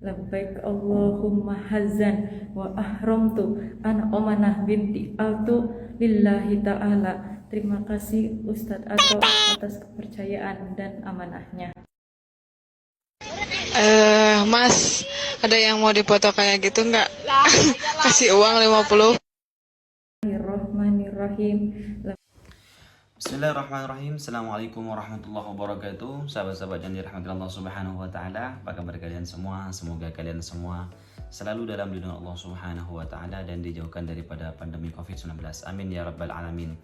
Labbaik Allahumma hazan wa ahramtu ana Omanah binti Altu lillahi ta'ala. Terima kasih Ustadz Ato atas kepercayaan dan amanahnya. Mas, ada yang mau dipoto kayak gitu nggak? Kasih uang 50. Bismillahirrahmanirrahim. Bismillahirrahmanirrahim. Assalamualaikum warahmatullahi wabarakatuh. Sahabat-sahabat yang dirahmati Allah Subhanahu wa taala, apa kabar kalian semua? Semoga kalian semua selalu dalam lindungan Allah Subhanahu wa taala dan dijauhkan daripada pandemi Covid-19. Amin ya rabbal alamin.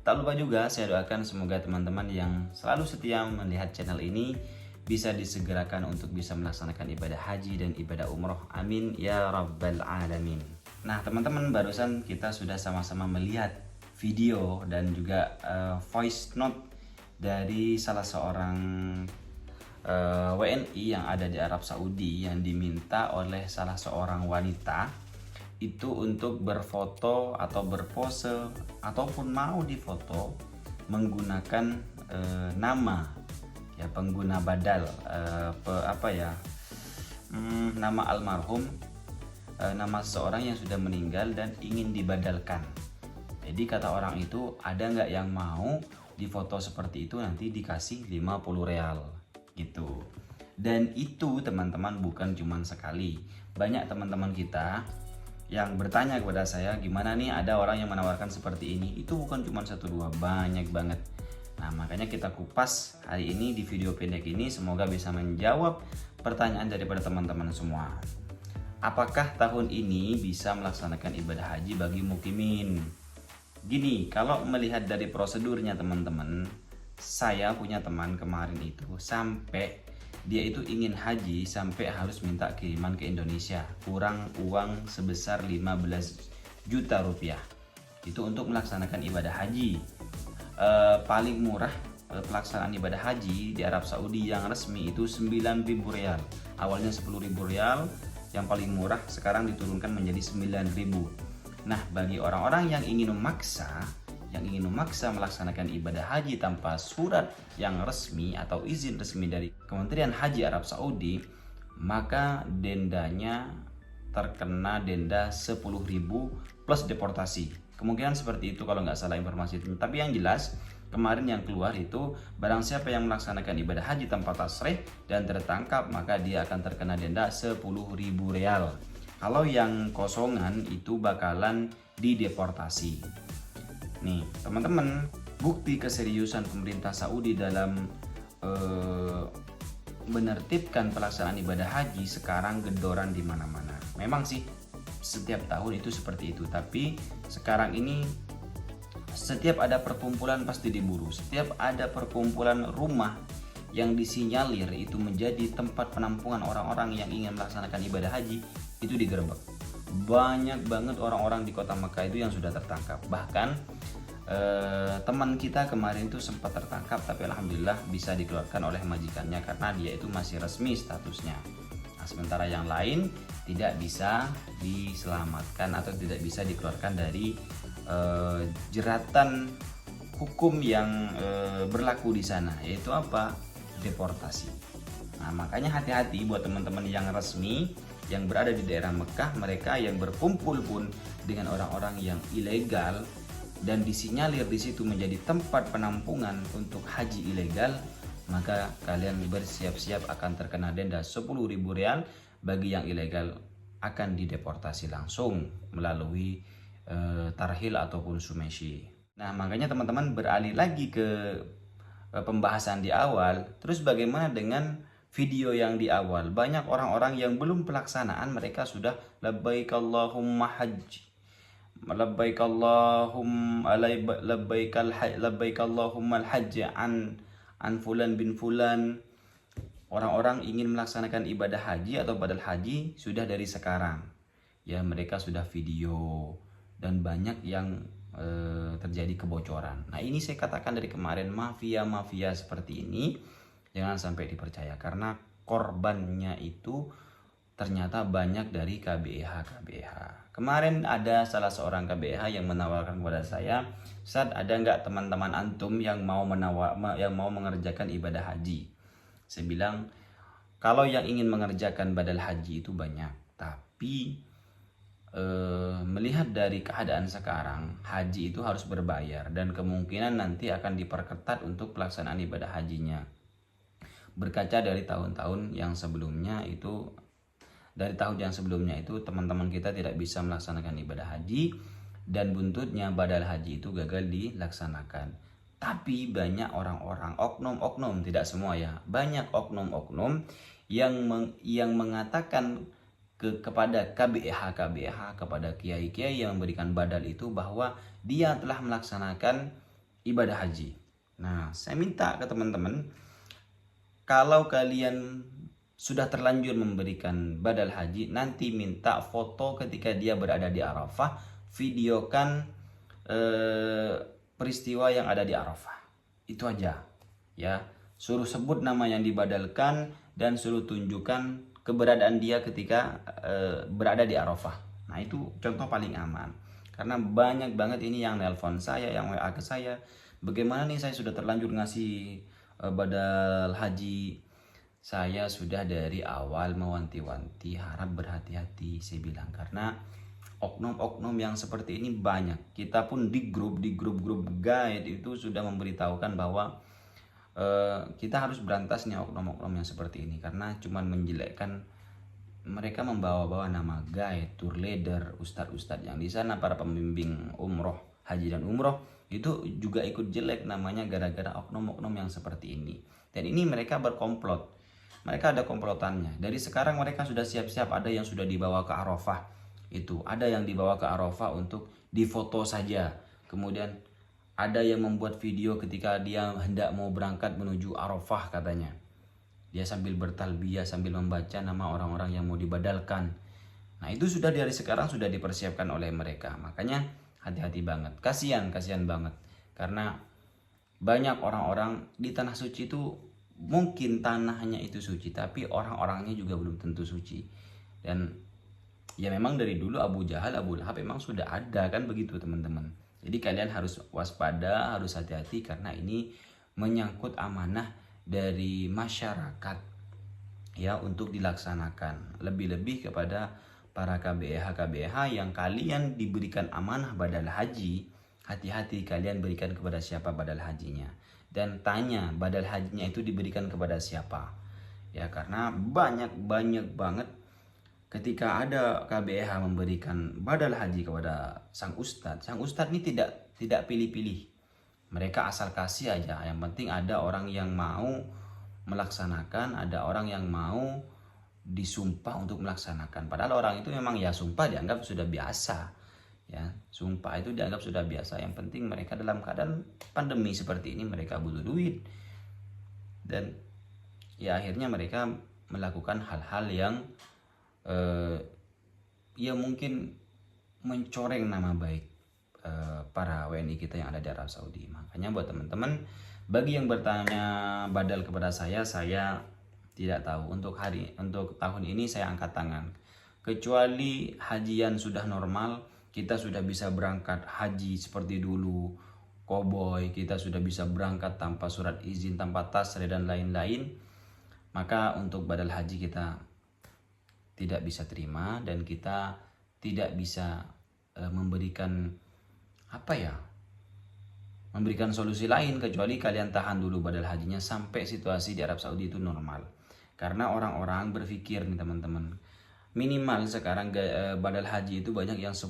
Tak lupa juga saya doakan semoga teman-teman yang selalu setia melihat channel ini bisa disegerakan untuk bisa melaksanakan ibadah haji dan ibadah umroh. Amin ya rabbal alamin. Nah, teman-teman, barusan kita sudah sama-sama melihat video dan juga voice note dari salah seorang WNI yang ada di Arab Saudi yang diminta oleh salah seorang wanita itu untuk berfoto atau berpose ataupun mau difoto menggunakan nama ya pengguna badal nama almarhum, nama seseorang yang sudah meninggal dan ingin dibadalkan. Jadi kata orang itu, ada nggak yang mau difoto seperti itu, nanti dikasih 50 real gitu. Dan itu teman-teman bukan cuma sekali. Banyak teman-teman kita yang bertanya kepada saya, gimana nih ada orang yang menawarkan seperti ini. Itu bukan cuma satu dua, banyak banget. Nah, makanya kita kupas hari ini di video pendek ini, semoga bisa menjawab pertanyaan daripada teman-teman semua. Apakah tahun ini bisa melaksanakan ibadah haji bagi mukimin? Gini, kalau melihat dari prosedurnya teman-teman, saya punya teman kemarin itu sampai dia itu ingin haji sampai harus minta kiriman ke Indonesia, kurang uang sebesar 15 juta rupiah. Itu untuk melaksanakan ibadah haji. Paling murah pelaksanaan ibadah haji di Arab Saudi yang resmi itu 9.000 rial. Awalnya 10.000 rial, yang paling murah sekarang diturunkan menjadi 9.000. Nah, bagi orang-orang yang ingin memaksa melaksanakan ibadah haji tanpa surat yang resmi atau izin resmi dari Kementerian Haji Arab Saudi, maka dendanya terkena denda 10.000 plus deportasi. Kemungkinan seperti itu kalau nggak salah informasi itu. Tapi yang jelas kemarin yang keluar itu, barang siapa yang melaksanakan ibadah haji tanpa tasrih dan tertangkap, maka dia akan terkena denda 10.000 real. Kalau yang kosongan itu bakalan dideportasi. Nih teman-teman, bukti keseriusan pemerintah Saudi dalam menertibkan pelaksanaan ibadah haji sekarang gedoran di mana-mana. Memang sih setiap tahun itu seperti itu, tapi sekarang ini setiap ada perkumpulan pasti diburu. Setiap ada perkumpulan rumah yang disinyalir itu menjadi tempat penampungan orang-orang yang ingin melaksanakan ibadah haji, itu digerebek. Banyak banget orang-orang di kota Mekah itu yang sudah tertangkap. Bahkan teman kita kemarin itu sempat tertangkap, tapi alhamdulillah bisa dikeluarkan oleh majikannya karena dia itu masih resmi statusnya. Nah, sementara yang lain tidak bisa diselamatkan atau tidak bisa dikeluarkan dari jeratan hukum yang berlaku di sana, yaitu apa? Deportasi. Nah, makanya hati-hati buat teman-teman yang resmi yang berada di daerah Mekah, mereka yang berkumpul pun dengan orang-orang yang ilegal dan disinyalir di situ menjadi tempat penampungan untuk haji ilegal, maka kalian bersiap-siap akan terkena denda 10.000 rial. Bagi yang ilegal akan dideportasi langsung melalui tarhil ataupun sumeshi. Nah, makanya teman-teman beralih lagi ke pembahasan di awal. Terus bagaimana dengan video yang di awal? Banyak orang-orang yang belum pelaksanaan, mereka sudah labbaik Allahumma hajj, labbaik Allahumma labbaik Allahumma al-hajj an fulan bin fulan. Orang-orang ingin melaksanakan ibadah haji atau badal haji sudah dari sekarang. Ya, mereka sudah video dan banyak yang terjadi kebocoran. Nah, ini saya katakan dari kemarin, mafia-mafia seperti ini jangan sampai dipercaya karena korbannya itu ternyata banyak dari KBH. Kemarin ada salah seorang KBH yang menawarkan kepada saya, "Ustaz, ada nggak teman-teman antum yang mau mengerjakan ibadah haji?" Saya bilang, Kalau yang ingin mengerjakan badal haji itu banyak, tapi melihat dari keadaan sekarang, haji itu harus berbayar dan kemungkinan nanti akan diperketat untuk pelaksanaan ibadah hajinya. Berkaca dari tahun-tahun yang sebelumnya itu, teman-teman kita tidak bisa melaksanakan ibadah haji dan buntutnya badal haji itu gagal dilaksanakan. Tapi banyak orang-orang, oknum-oknum, tidak semua ya, banyak oknum-oknum yang mengatakan kepada KBH, kepada kiai-kiai yang memberikan badal itu, bahwa dia telah melaksanakan ibadah haji. Nah, saya minta ke teman-teman, kalau kalian sudah terlanjur memberikan badal haji, nanti minta foto ketika dia berada di Arafah, videokan peristiwa yang ada di Arafah. Itu aja ya. Suruh sebut nama yang dibadalkan dan suruh tunjukkan keberadaan dia ketika berada di Arafah. Nah, itu contoh paling aman. Karena banyak banget ini yang nelpon saya, yang WA ke saya, bagaimana nih saya sudah terlanjur ngasih badal haji. Saya sudah dari awal mewanti-wanti, harap berhati-hati, saya bilang, karena oknum-oknum yang seperti ini banyak. Kita pun di grup-grup guide itu sudah memberitahukan bahwa kita harus berantas nih oknum-oknum yang seperti ini, karena cuman menjelekkan. Mereka membawa-bawa nama guide, tour leader, ustadz-ustadz yang di sana, para pembimbing umroh, haji dan umroh, itu juga ikut jelek namanya gara-gara oknum-oknum yang seperti ini. Dan ini mereka berkomplot. Mereka ada komplotannya. Dari sekarang mereka sudah siap-siap, ada yang sudah dibawa ke Arafah. Itu ada yang dibawa ke Arafah untuk difoto saja. Kemudian ada yang membuat video ketika dia hendak mau berangkat menuju Arafah katanya. Dia sambil bertalbiyah, sambil membaca nama orang-orang yang mau dibadalkan. Nah, itu sudah dari sekarang sudah dipersiapkan oleh mereka. Makanya hati-hati banget. Kasihan banget. Karena banyak orang-orang di tanah suci itu, mungkin tanahnya itu suci, tapi orang-orangnya juga belum tentu suci. Dan ya memang dari dulu Abu Jahal, Abu Lahab memang sudah ada kan begitu teman-teman. Jadi kalian harus waspada, harus hati-hati, karena ini menyangkut amanah dari masyarakat ya untuk dilaksanakan. Lebih-lebih kepada para KBH yang kalian diberikan amanah badal haji, hati-hati kalian berikan kepada siapa badal hajinya. Dan tanya badal hajinya itu diberikan kepada siapa. Ya, karena banyak banget ketika ada KBH memberikan badal haji kepada sang ustadz ini tidak pilih-pilih. Mereka asal kasih aja, yang penting ada orang yang mau melaksanakan, ada orang yang mau disumpah untuk melaksanakan. Padahal orang itu memang ya sumpah dianggap sudah biasa. Ya, sumpah itu dianggap sudah biasa. Yang penting mereka dalam keadaan pandemi seperti ini, mereka butuh duit. Dan ya akhirnya mereka melakukan hal-hal yang ya mungkin mencoreng nama baik para WNI kita yang ada di Arab Saudi. Makanya buat teman-teman, bagi yang bertanya badal kepada saya tidak tahu. Untuk tahun ini saya angkat tangan. Kecuali hajian sudah normal, kita sudah bisa berangkat haji seperti dulu, koboi, kita sudah bisa berangkat tanpa surat izin, tanpa tasrih dan lain-lain, maka untuk badal haji kita tidak bisa terima, dan kita tidak bisa memberikan memberikan solusi lain kecuali kalian tahan dulu badal hajinya sampai situasi di Arab Saudi itu normal. Karena orang-orang berpikir nih teman-teman, minimal sekarang badal haji itu banyak yang 10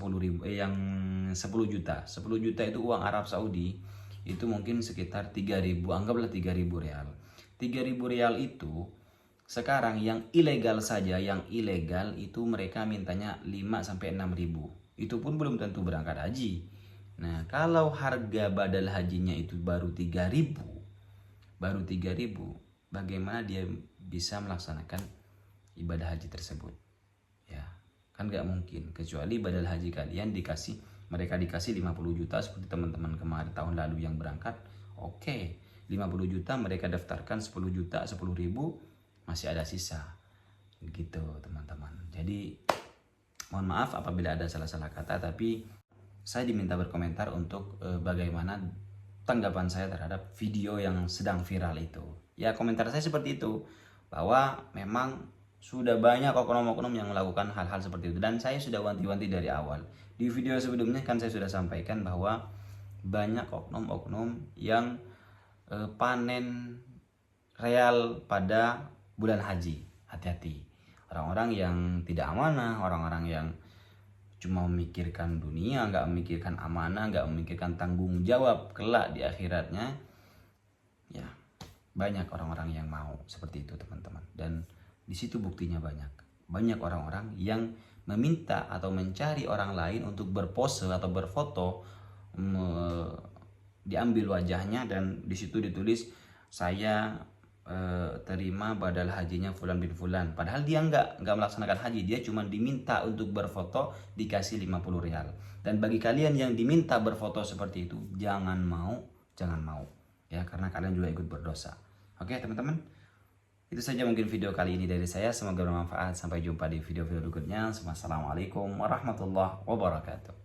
juta. 10 juta itu uang Arab Saudi, itu mungkin sekitar 3.000, anggaplah 3.000 real. 3.000 real itu sekarang yang ilegal saja, yang ilegal itu mereka mintanya 5-6.000. Itu pun belum tentu berangkat haji. Nah, kalau harga badal hajinya itu baru 3.000, bagaimana dia bisa melaksanakan ibadah haji tersebut? Ya, kan gak mungkin, kecuali badal haji kalian mereka dikasih 50 juta seperti teman-teman kemarin tahun lalu yang berangkat. Oke, 50 juta mereka daftarkan 10 juta, 10.000, masih ada sisa. Gitu teman-teman. Jadi mohon maaf apabila ada salah-salah kata, tapi saya diminta berkomentar untuk bagaimana tanggapan saya terhadap video yang sedang viral itu. Ya, komentar saya seperti itu. bahwa memang sudah banyak oknum-oknum yang melakukan hal-hal seperti itu, dan saya sudah wanti-wanti dari awal. Di video sebelumnya kan saya sudah sampaikan bahwa banyak oknum-oknum yang panen real pada bulan haji. Hati-hati, orang-orang yang tidak amanah, orang-orang yang cuma memikirkan dunia, nggak memikirkan amanah, nggak memikirkan tanggung jawab kelak di akhiratnya, ya banyak orang-orang yang mau seperti itu teman-teman. Dan di situ buktinya banyak orang-orang yang meminta atau mencari orang lain untuk berpose atau berfoto, diambil wajahnya, dan di situ ditulis saya terima badal hajinya Fulan bin Fulan, padahal dia nggak melaksanakan haji, dia cuma diminta untuk berfoto dikasih 50 rial. Dan bagi kalian yang diminta berfoto seperti itu, jangan mau ya, karena kalian juga ikut berdosa. Oke teman-teman, itu saja mungkin video kali ini dari saya, semoga bermanfaat. Sampai jumpa di video-video berikutnya. Wassalamualaikum warahmatullahi wabarakatuh.